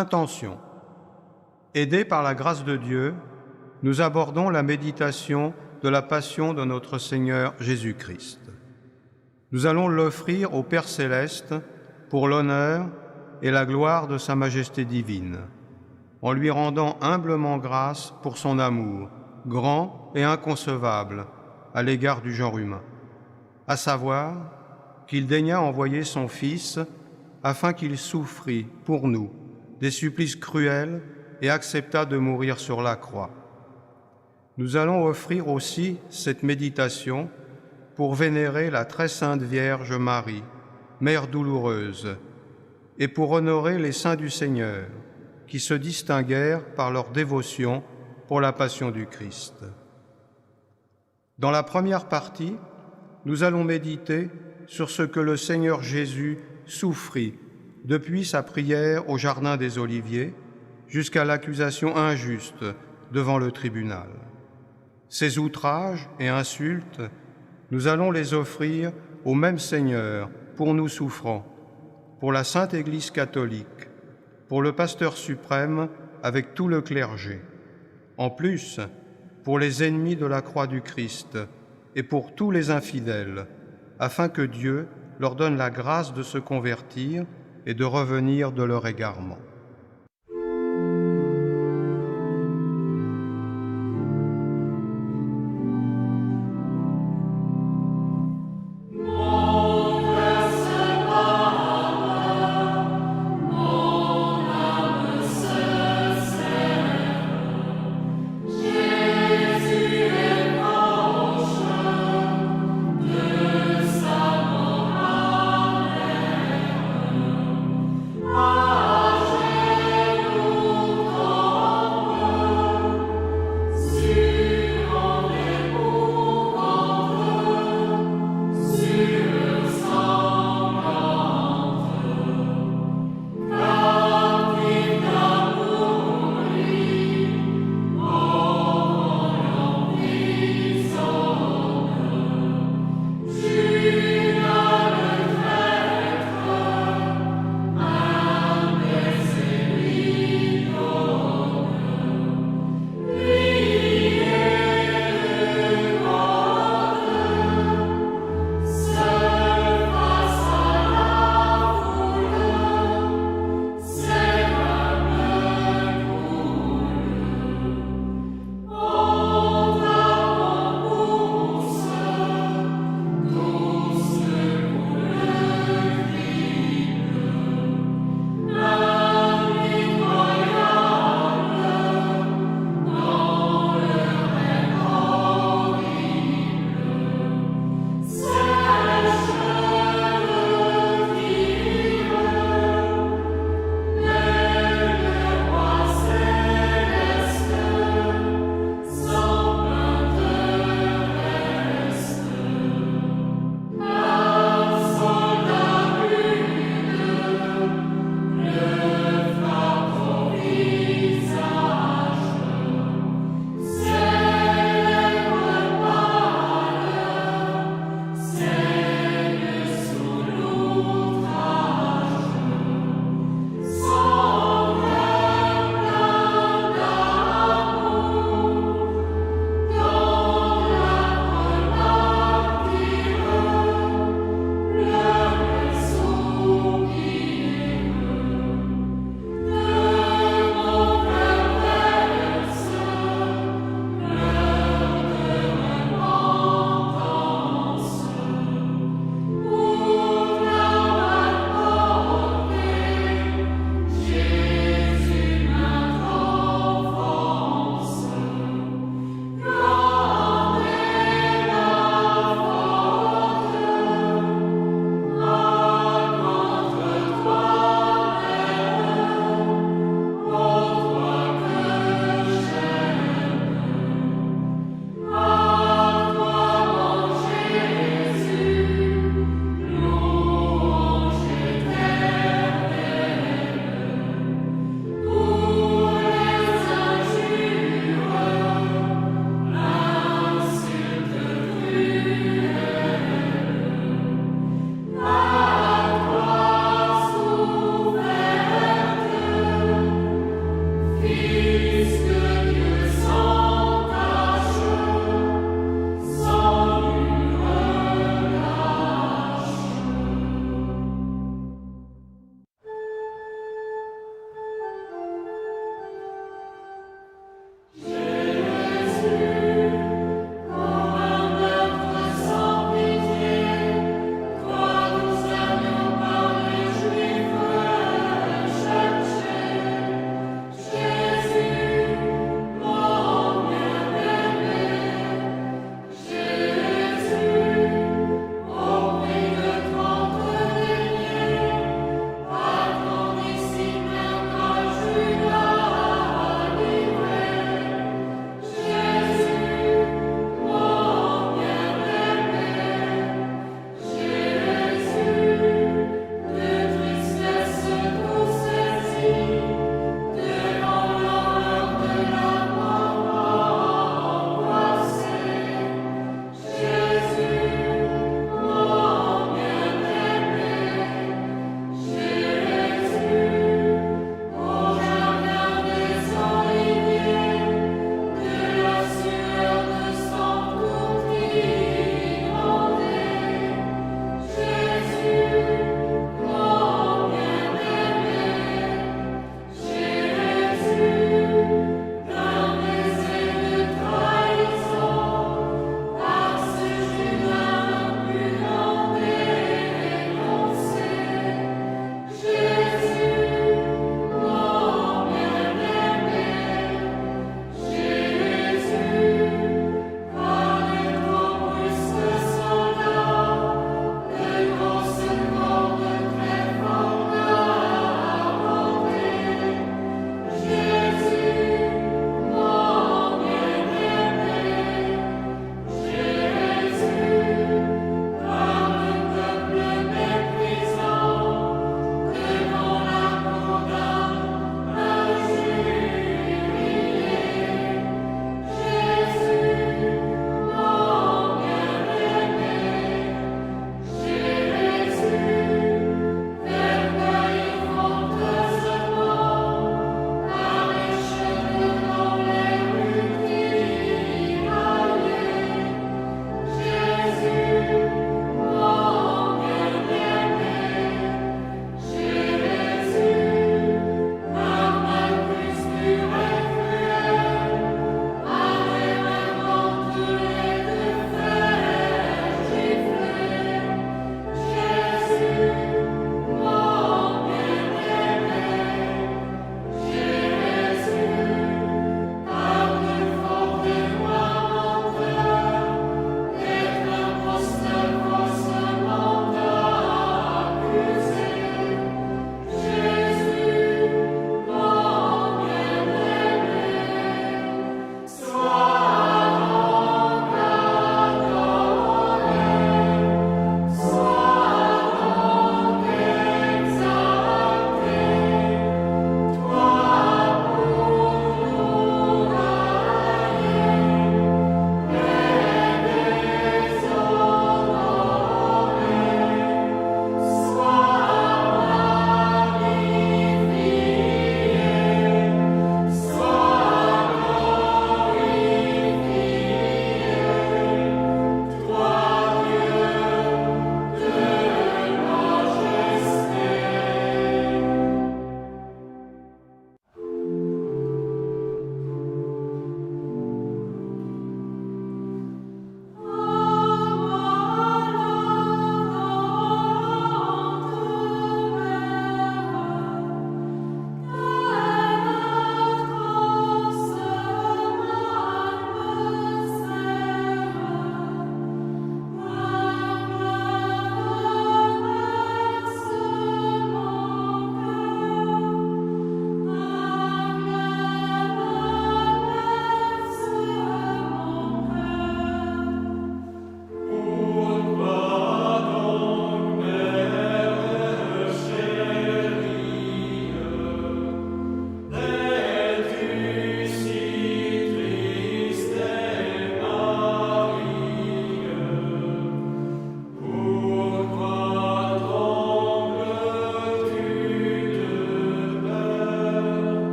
Intention. Aidés par la grâce de Dieu, nous abordons la méditation de la passion de notre Seigneur Jésus-Christ. Nous allons l'offrir au Père céleste pour l'honneur et la gloire de Sa Majesté divine, en lui rendant humblement grâce pour son amour, grand et inconcevable, à l'égard du genre humain, à savoir qu'il daigna envoyer son Fils afin qu'il souffrît pour nous des supplices cruels et accepta de mourir sur la croix. Nous allons offrir aussi cette méditation pour vénérer la très sainte Vierge Marie, Mère douloureuse, et pour honorer les saints du Seigneur, qui se distinguèrent par leur dévotion pour la passion du Christ. Dans la première partie, nous allons méditer sur ce que le Seigneur Jésus souffrit depuis sa prière au Jardin des Oliviers jusqu'à l'accusation injuste devant le tribunal. Ces outrages et insultes, nous allons les offrir au même Seigneur pour nous souffrants, pour la Sainte Église catholique, pour le Pasteur suprême avec tout le clergé, en plus pour les ennemis de la croix du Christ et pour tous les infidèles, afin que Dieu leur donne la grâce de se convertir et de revenir de leur égarement. Amen.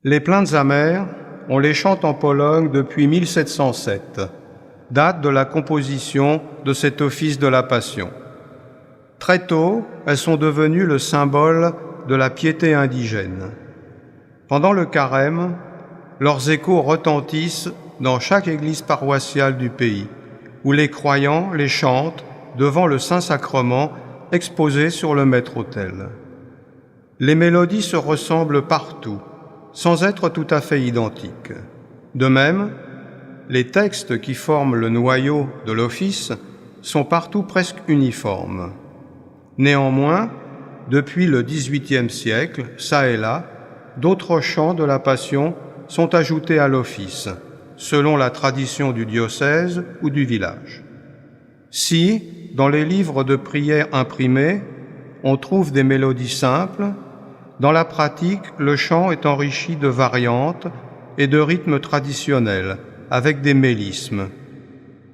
Les plaintes amères, on les chante en Pologne depuis 1707, date de la composition de cet office de la Passion. Très tôt, elles sont devenues le symbole de la piété indigène. Pendant le carême, leurs échos retentissent dans chaque église paroissiale du pays, où les croyants les chantent devant le Saint-Sacrement exposé sur le maître-autel. Les mélodies se ressemblent partout, sans être tout à fait identiques. De même, les textes qui forment le noyau de l'office sont partout presque uniformes. Néanmoins, depuis le XVIIIe siècle, çà et là, d'autres chants de la Passion sont ajoutés à l'office, selon la tradition du diocèse ou du village. Si, dans les livres de prière imprimés, on trouve des mélodies simples, dans la pratique, le chant est enrichi de variantes et de rythmes traditionnels, avec des mélismes.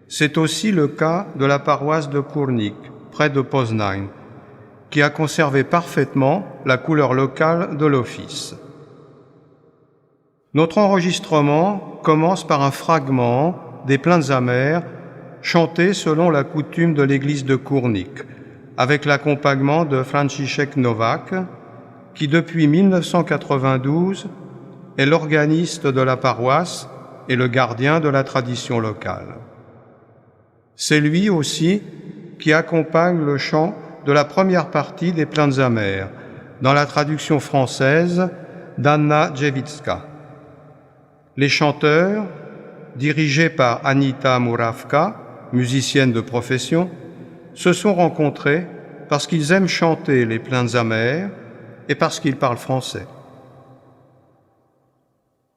C'est aussi le cas de la paroisse de Kórnik, près de Poznań, qui a conservé parfaitement la couleur locale de l'office. Notre enregistrement commence par un fragment des plaintes amères chantées selon la coutume de l'église de Kórnik, avec l'accompagnement de Franciszek Nowak, qui depuis 1992 est l'organiste de la paroisse et le gardien de la tradition locale. C'est lui aussi qui accompagne le chant de la première partie des plaintes amères, dans la traduction française d'Anna Dziewicka. Les chanteurs, dirigés par Anita Murawka, musicienne de profession, se sont rencontrés parce qu'ils aiment chanter les plaintes amères et parce qu'ils parlent français.